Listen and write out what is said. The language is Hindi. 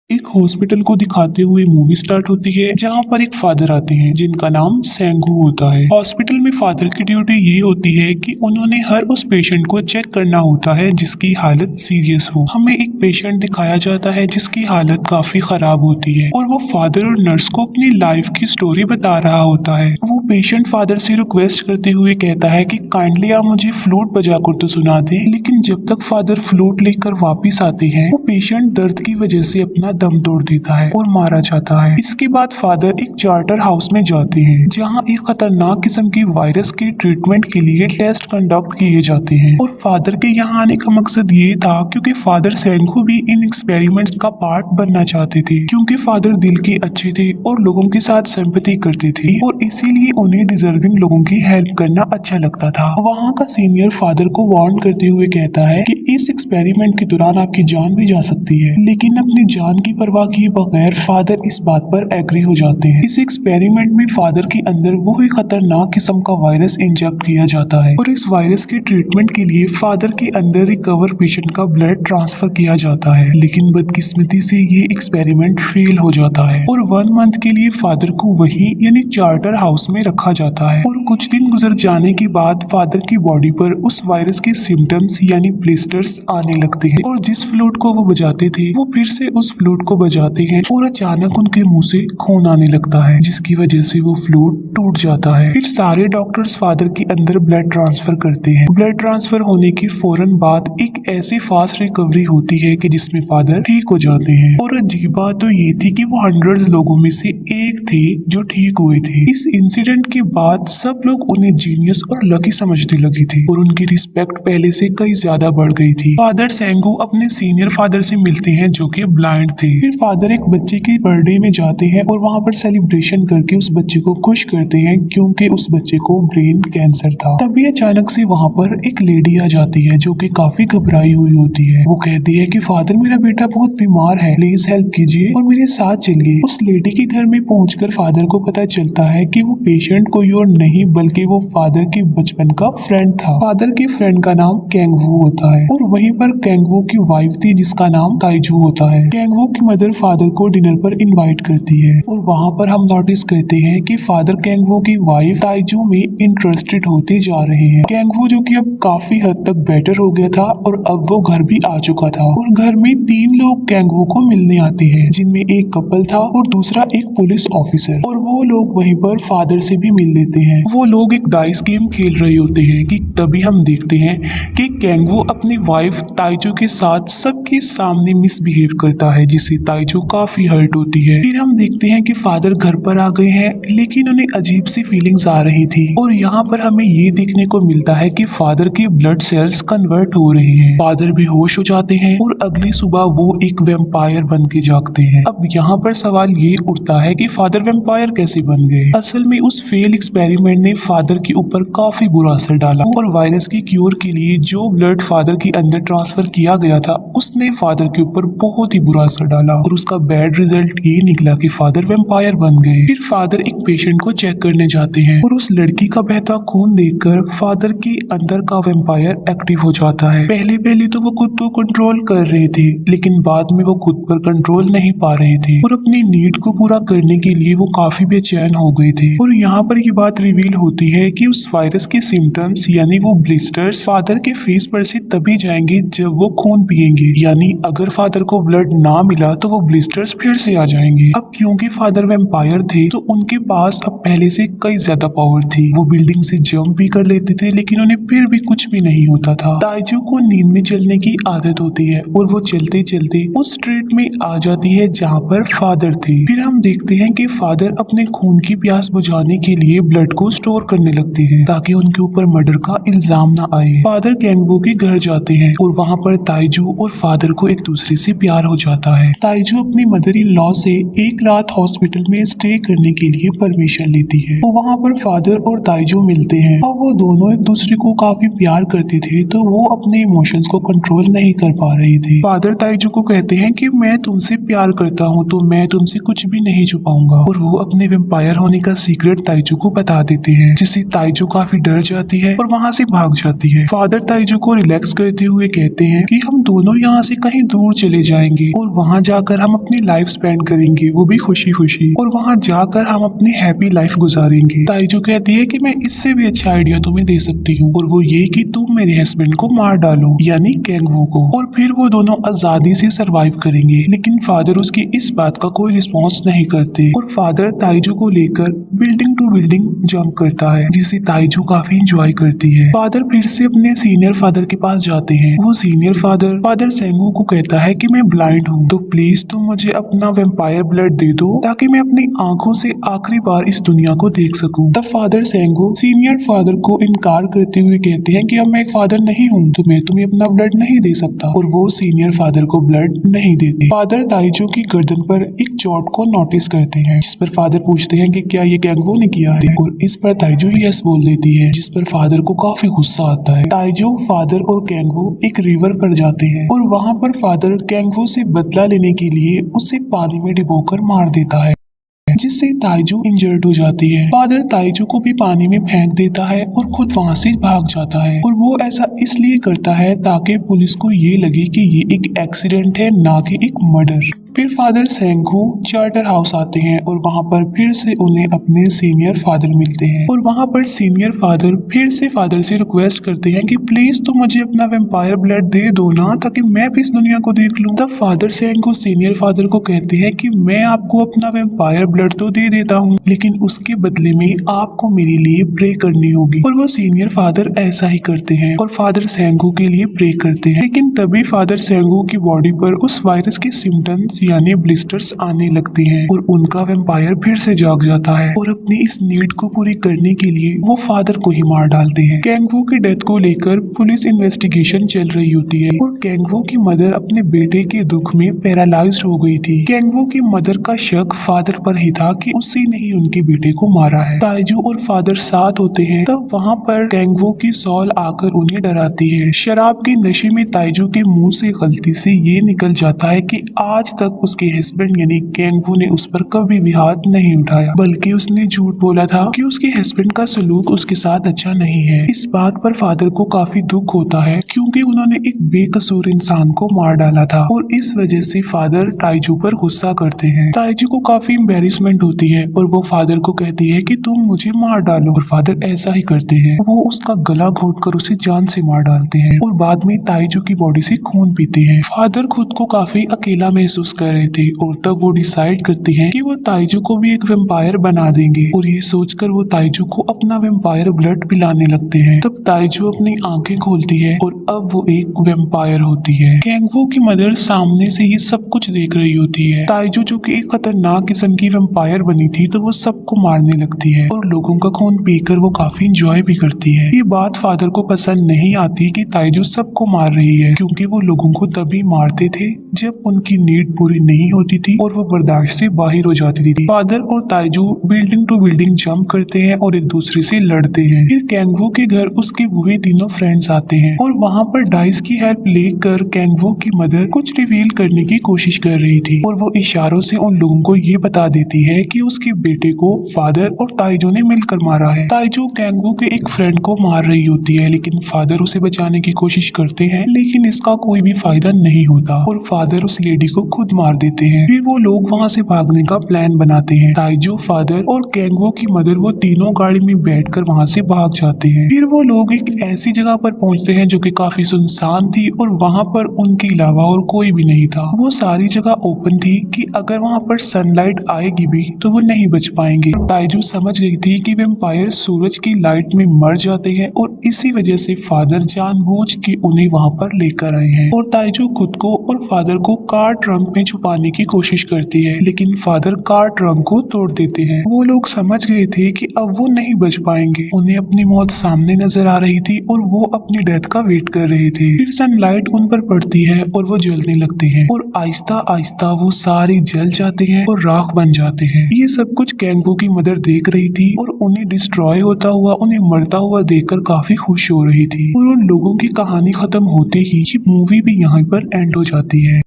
एक हॉस्पिटल को दिखाते हुए मूवी स्टार्ट होती है जहां पर एक फादर आते हैं जिनका नाम सेंगू होता है। हॉस्पिटल में फादर की ड्यूटी ये होती है कि उन्होंने हर उस पेशेंट को चेक करना होता है जिसकी हालत सीरियस हो। हमें एक पेशेंट दिखाया जाता है जिसकी हालत काफी खराब होती है और वो फादर और नर्स को अपनी लाइफ की स्टोरी बता रहा होता है। वो पेशेंट फादर से रिक्वेस्ट करते हुए कहता है कि काइंडली आप मुझे फ्लूट बजाकर तो सुना दें, लेकिन जब तक फादर फ्लूट लेकर वापिस आते हैं वो पेशेंट दर्द की वजह से अपना दम तोड़ देता है और मारा जाता है। इसके बाद फादर एक चार्टर हाउस में जाते हैं जहां एक खतरनाक किस्म की वायरस के ट्रीटमेंट के लिए टेस्ट कंडक्ट किए जाते हैं और फादर के यहाँ आने का मकसद ये था क्योंकि फादर सेंगू भी इन एक्सपेरिमेंट्स का पार्ट बनना चाहते थे, क्योंकि फादर दिल के अच्छे थे और लोगों के साथ सिंपैथी करते थे और इसीलिए उन्हें डिजर्विंग लोगों की हेल्प करना अच्छा लगता था। वहाँ का सीनियर फादर को वार्न करते हुए कहता है कि इस एक्सपेरिमेंट के दौरान आपकी जान भी जा सकती है, लेकिन अपनी जान की परवाह किए बगैर फादर इस बात पर एग्री हो जाते हैं। इस एक्सपेरिमेंट में फादर के अंदर वो ही खतरनाक किस्म का वायरस इंजेक्ट किया जाता है और इस वायरस के ट्रीटमेंट के लिए फादर के अंदर रिकवर पेशेंट का ब्लड ट्रांसफर किया जाता है, लेकिन बदकिस्मती से ये एक्सपेरिमेंट फेल हो जाता है और 1 मंथ के लिए फादर को वही यानी चार्टर हाउस में रखा जाता है। और कुछ दिन गुजर जाने के बाद फादर की बॉडी पर उस वायरस के सिम्टम्स यानी ब्लिस्टर्स आने लगते हैं और जिस फ्लूट को वो बजाते थे वो फिर से उस फ्लूट को बजाते हैं और अचानक उनके मुंह से खून आने लगता है, जिसकी वजह से वो फ्लूट टूट जाता है। फिर सारे डॉक्टर्स फादर के अंदर ब्लड ट्रांसफर करते हैं। ब्लड ट्रांसफर होने के फौरन बाद एक ऐसी फास्ट रिकवरी होती है कि जिसमें फादर ठीक हो जाते हैं। और अजीब बात तो ये थी कि वो हंड्रेड्स लोगों में से एक थे जो ठीक हुए थे। इस इंसिडेंट के बाद सब लोग उन्हें जीनियस और लकी समझने लगे थे और उनकी रिस्पेक्ट पहले से कई ज्यादा बढ़ गई थी। फादर सेंगू अपने सीनियर फादर से मिलते हैं जो कि ब्लाइंड थे। फिर फादर एक बच्चे के बर्थडे में जाते हैं और वहाँ पर सेलिब्रेशन करके उस बच्चे को खुश करते हैं, क्योंकि उस बच्चे को ब्रेन कैंसर था। तभी अचानक से वहाँ पर एक लेडी आ जाती है जो कि काफी घबराई हुई होती है। वो कहती है कि फादर मेरा बेटा बहुत बीमार है, प्लीज हेल्प कीजिए और मेरे साथ चलिए। उस लेडी के घर में पहुंचकर फादर को पता चलता है कि वो पेशेंट कोई और नहीं बल्कि वो फादर के बचपन का फ्रेंड था। फादर के फ्रेंड का नाम कैंगवू होता है और वहीं पर कैंगवू की वाइफ थी जिसका नाम ताइजू होता है। कैंगवू की मदर फादर को डिनर पर इनवाइट करती है और वहाँ पर हम नोटिस करते हैं कि फादर कैंगवू की वाइफ ताइजू में इंटरेस्टेड होते जा रहे हैं। कैंगवू जो कि अब काफी हद तक बेटर हो गया था और अब वो घर भी आ चुका था और घर में 3 लोग कैंगवू को मिलने आते हैं, जिनमें एक कपल था और दूसरा एक पुलिस ऑफिसर, और वो लोग वहीं पर फादर से भी मिल लेते हैं। वो लोग एक डाइस गेम खेल रहे होते हैं कि तभी हम देखते हैं कि कैंगवू अपनी वाइफ ताइजू के साथ सबके सामने मिसबिहेव करता है, जिससे ताइजू काफी हर्ट होती है। फिर हम देखते हैं कि फादर घर पर आ गए हैं, लेकिन उन्हें अजीब सी फीलिंग्स आ रही थी और यहाँ पर हमें ये देखने को मिलता है कि फादर के ब्लड सेल्स कन्वर्ट हो रहे हैं। फादर बेहोश हो जाते हैं और अगली सुबह वो एक वेम्पायर बन के जागते हैं। अब यहाँ पर सवाल ये उठता है कि फादर वेम्पायर कैसे बन गए। असल में उस फेल एक्सपेरिमेंट ने फादर के ऊपर काफी बुरा असर डाला और वायरस की क्योर के लिए जो ब्लड फादर के अंदर ट्रांसफर किया गया था उसने फादर के ऊपर बहुत ही बुरा असर डाला और उसका बैड रिजल्ट ये निकला कि फादर वेम्पायर बन गए। फिर फादर एक पेशेंट को चेक करने जाते हैं और उस लड़की का बहता खून देखकर फादर के अंदर का वेम्पायर एक्टिव हो जाता है। पहले पहले तो वो खुद को कंट्रोल कर रहे थे, लेकिन बाद में वो खुद पर कंट्रोल नहीं पा रहे थे और अपनी नीड को पूरा करने के लिए वो काफी बेचैन हो गए थे। और यहाँ पर ये बात रिवील होती है कि उस वायरस के सिम्टम्स यानी वो ब्लिस्टर्स फादर के फेस पर से तभी जाएंगे जब वो खून पिएंगे, यानी अगर फादर को ब्लड ना मिला तो वो ब्लिस्टर्स फिर से आ जाएंगे। अब क्योंकि फादर वेम्पायर थे तो उनके पास अब पहले से कई ज्यादा पावर थी। वो बिल्डिंग से जंप भी कर लेते थे, लेकिन उन्हें फिर भी कुछ भी नहीं होता था। ताइजू को नींद में चलने की आदत होती है और वो चलते चलते उस स्ट्रीट में आ जाती है जहाँ पर फादर थे। फिर हम देखते हैं कि फादर अपने खून की प्यास बुझाने के लिए ब्लड को स्टोर करने लगते हैं ताकि उनके ऊपर मर्डर का इल्जाम ना आए। फादर कैंगवू के घर जाते हैं और वहाँ पर ताइजू और फादर को एक दूसरे से प्यार हो जाता है। ताइजू अपनी मदर इन लॉ से एक रात हॉस्पिटल में स्टे करने के लिए परमिशन लेती है तो वहाँ पर फादर और ताइजू मिलते हैं। अब वो दोनों एक दूसरे को काफी प्यार करते थे तो वो अपने इमोशंस को कंट्रोल नहीं कर पा रहे थे। फादर ताइजू को कहते हैं कि मैं तुमसे प्यार करता हूँ तो मैं तुमसे कुछ भी नहीं छुपाऊंगा, और वो अपने वेम्पायर होने का सीक्रेट ताइजू को बता देते हैं, जिससे ताइजू काफी डर जाती है और वहाँ से भाग जाती है। फादर ताइजू को रिलैक्स करते हुए कहते हैं कि हम दोनों यहाँ से कहीं दूर चले जाएंगे और वहाँ वहाँ जाकर हम अपनी लाइफ स्पेंड करेंगे, वो भी खुशी खुशी, और वहाँ जाकर हम अपनी हैप्पी लाइफ गुजारेंगे। ताइजू कहती है कि मैं इससे भी अच्छा आइडिया तुम्हें दे सकती हूँ, और वो ये कि तुम मेरे हस्बैंड को मार डालो, यानी कैंगवू को, और फिर वो दोनों आजादी से सरवाइव करेंगे। लेकिन फादर उसकी इस बात का कोई रिस्पॉन्स नहीं करते, और फादर ताइजू को लेकर बिल्डिंग टू बिल्डिंग जंप करता है, जिसे ताइजू काफी इंजॉय करती है। फादर फिर से अपने सीनियर फादर के पास जाते हैं। वो सीनियर फादर सेंगू को कहता है कि मैं ब्लाइंड हूँ, तो प्लीज तुम मुझे अपना वेम्पायर ब्लड दे दो ताकि मैं अपनी आंखों से आखिरी बार इस दुनिया को देख सकूं। तब फादर सेंगू सीनियर फादर को इनकार करते हुए कहते हैं कि अब मैं एक फादर नहीं हूँ, तो मैं तुम्हें अपना ब्लड नहीं दे सकता, और वो सीनियर फादर को ब्लड नहीं देते। फादर ताइजू की गर्दन पर एक चोट को नोटिस करते हैं, जिस पर फादर पूछते हैं कि क्या ये कैंगवू ने किया है, और इस पर ताइजू यस बोल देती है, जिस पर फादर को काफी गुस्सा आता है। ताइजू, फादर और कैंगवू एक रिवर पर जाते हैं, और वहाँ पर फादर कैंगवू से बदला लेने के लिए उसे पानी में डुबोकर मार देता है, जिससे ताइजू इंजर्ड हो जाती है। फादर ताइजू को भी पानी में फेंक देता है और खुद वहाँ से भाग जाता है, और वो ऐसा इसलिए करता है ताकि पुलिस को ये लगे कि ये एक एक्सीडेंट है, ना कि एक मर्डर। फिर फादर सेंगू चार्टर हाउस आते हैं, और वहाँ पर फिर से उन्हें अपने सीनियर फादर मिलते हैं, और वहाँ पर सीनियर फादर फिर से फादर से रिक्वेस्ट करते हैं कि प्लीज तुम मुझे अपना वेम्पायर ब्लड दे दो ना, ताकि मैं भी इस दुनिया को देख लूं। तब फादर सेंगू सीनियर फादर को कहते हैं कि मैं आपको अपना वेम्पायर ब्लड तो दे देता हूँ, लेकिन उसके बदले में आपको मेरे लिए प्रे करनी होगी। और वो सीनियर फादर ऐसा ही करते हैं, और फादर सेंगू के लिए प्रे करते हैं। लेकिन तभी फादर सेंगू की बॉडी पर उस वायरस के सिम्टम्स यानी ब्लिस्टर्स आने लगते हैं, और उनका वेम्पायर फिर से जाग जाता है, और अपनी इस नीड को पूरी करने के लिए वो फादर को ही मार डालते हैं। कैंगवू की डेथ को लेकर पुलिस इन्वेस्टिगेशन चल रही होती है, और कैंगवू की मदर अपने बेटे के दुख में पैरालाइज्ड हो गई थी। कैंगवू की मदर का शक फादर पर ही था कि उसी ने ही उनके बेटे को मारा है। ताइजू और फादर साथ होते हैं, तब वहाँ पर कैंगवू की सॉल आकर उन्हें डराती है। शराब के नशे में ताइजू के मुंह से गलती से ये निकल जाता है कि आज तक उसके हस्बैंड यानी कैंगवू ने उस पर कभी भी हाथ नहीं उठाया, बल्कि उसने झूठ बोला था कि उसके हस्बैंड का सलूक उसके साथ अच्छा नहीं है। इस बात पर फादर को काफी दुख होता है, क्योंकि उन्होंने एक बेकसूर इंसान को मार डाला था, और इस वजह से फादर ताइजू पर गुस्सा करते हैं। ताइजू को काफी एम्बेरसमेंट होती है, और वो फादर को कहती है कि तुम मुझे मार डालो, और फादर ऐसा ही करते हैं। वो उसका गला घोटकर उसे जान से मार डालते हैं, और बाद में ताइजू की बॉडी से खून पीते हैं। फादर खुद को काफी अकेला महसूस कर रहे थे, और तब वो डिसाइड करते हैं कि वो ताइजू को भी एक वेम्पायर बना देंगे, और ये सोचकर वो ताइजू को अपना वेम्पायर ब्लड पिलाने लगते हैं। तब ताइजू अपनी आंखें खोलती है, और अब वो एक वेम्पायर होती है। कैंगवू की मदर सामने से ये सब कुछ देख रही होती है। ताइजू जो कि एक खतरनाक किस्म की वेम्पायर बनी थी, तो वो सबको मारने लगती है, और लोगों का खून पीकर वो काफी इंजॉय भी करती है। ये बात फादर को पसंद नहीं आती कि ताइजू सबको मार रही है, क्योंकि वो लोगों को तभी मारते थे जब उनकी नीड पूरी नहीं होती थी और वो बर्दाश्त से बाहर हो जाती थी। फादर और ताइजू बिल्डिंग टू बिल्डिंग जंप करते हैं और एक दूसरे से लड़ते हैं। फिर कैंगवू के घर उसके वही तीनों फ्रेंड्स आते हैं, और वहाँ पर डाइस की हेल्प लेकर कैंगवू की मदर कुछ रिवील करने की कोशिश कर रही थी, और वो इशारों से उन लोगों को ये बता देती है कि उसके बेटे को फादर और ताइजू ने मिलकर मारा है। ताइजू कैंगवू के एक फ्रेंड को मार रही होती है, लेकिन फादर उसे बचाने की कोशिश करते हैं, लेकिन इसका कोई भी फायदा नहीं होता, और फादर उस लेडी को खुद मार देते हैं। फिर वो लोग वहाँ से भागने का प्लान बनाते हैं। ताइजू, फादर और कैंगवू की मदर वो तीनों गाड़ी में बैठकर वहाँ से भाग जाते हैं। फिर वो लोग एक ऐसी जगह पर पहुँचते हैं जो कि काफी सुनसान थी, और वहाँ पर उनके अलावा और कोई भी नहीं था। वो सारी जगह ओपन थी कि अगर वहाँ पर सनलाइट आएगी भी तो वो नहीं बच पाएंगे। ताइजू समझ गई थी कि वेम्पायर सूरज की लाइट में मर जाते हैं, और इसी वजह से फादर जानबूझ के उन्हें वहाँ पर लेकर आए हैं। और ताइजू खुद को और फादर को कार ट्रंक में छुपाने की कोशिश करती है, लेकिन फादर कार ट्रंक को तोड़ देते हैं। वो लोग समझ गए थे कि अब वो नहीं बच पाएंगे। उन्हें अपनी मौत सामने नजर आ रही थी, और वो अपनी डेथ का वेट कर रहे थे। फिर सनलाइट उन पर पड़ती है और वो जलने लगते हैं, और आहिस्ता आहिस्ता वो सारे जल जाते हैं और राख बन जाते हैं। ये सब कुछ कैंगवू की मदर देख रही थी, और उन्हें डिस्ट्रॉय होता हुआ, उन्हें मरता हुआ देखकर काफी खुश हो रही थी। और उन लोगों की कहानी खत्म होते ही ये मूवी भी यहाँ पर एंड हो जाती है।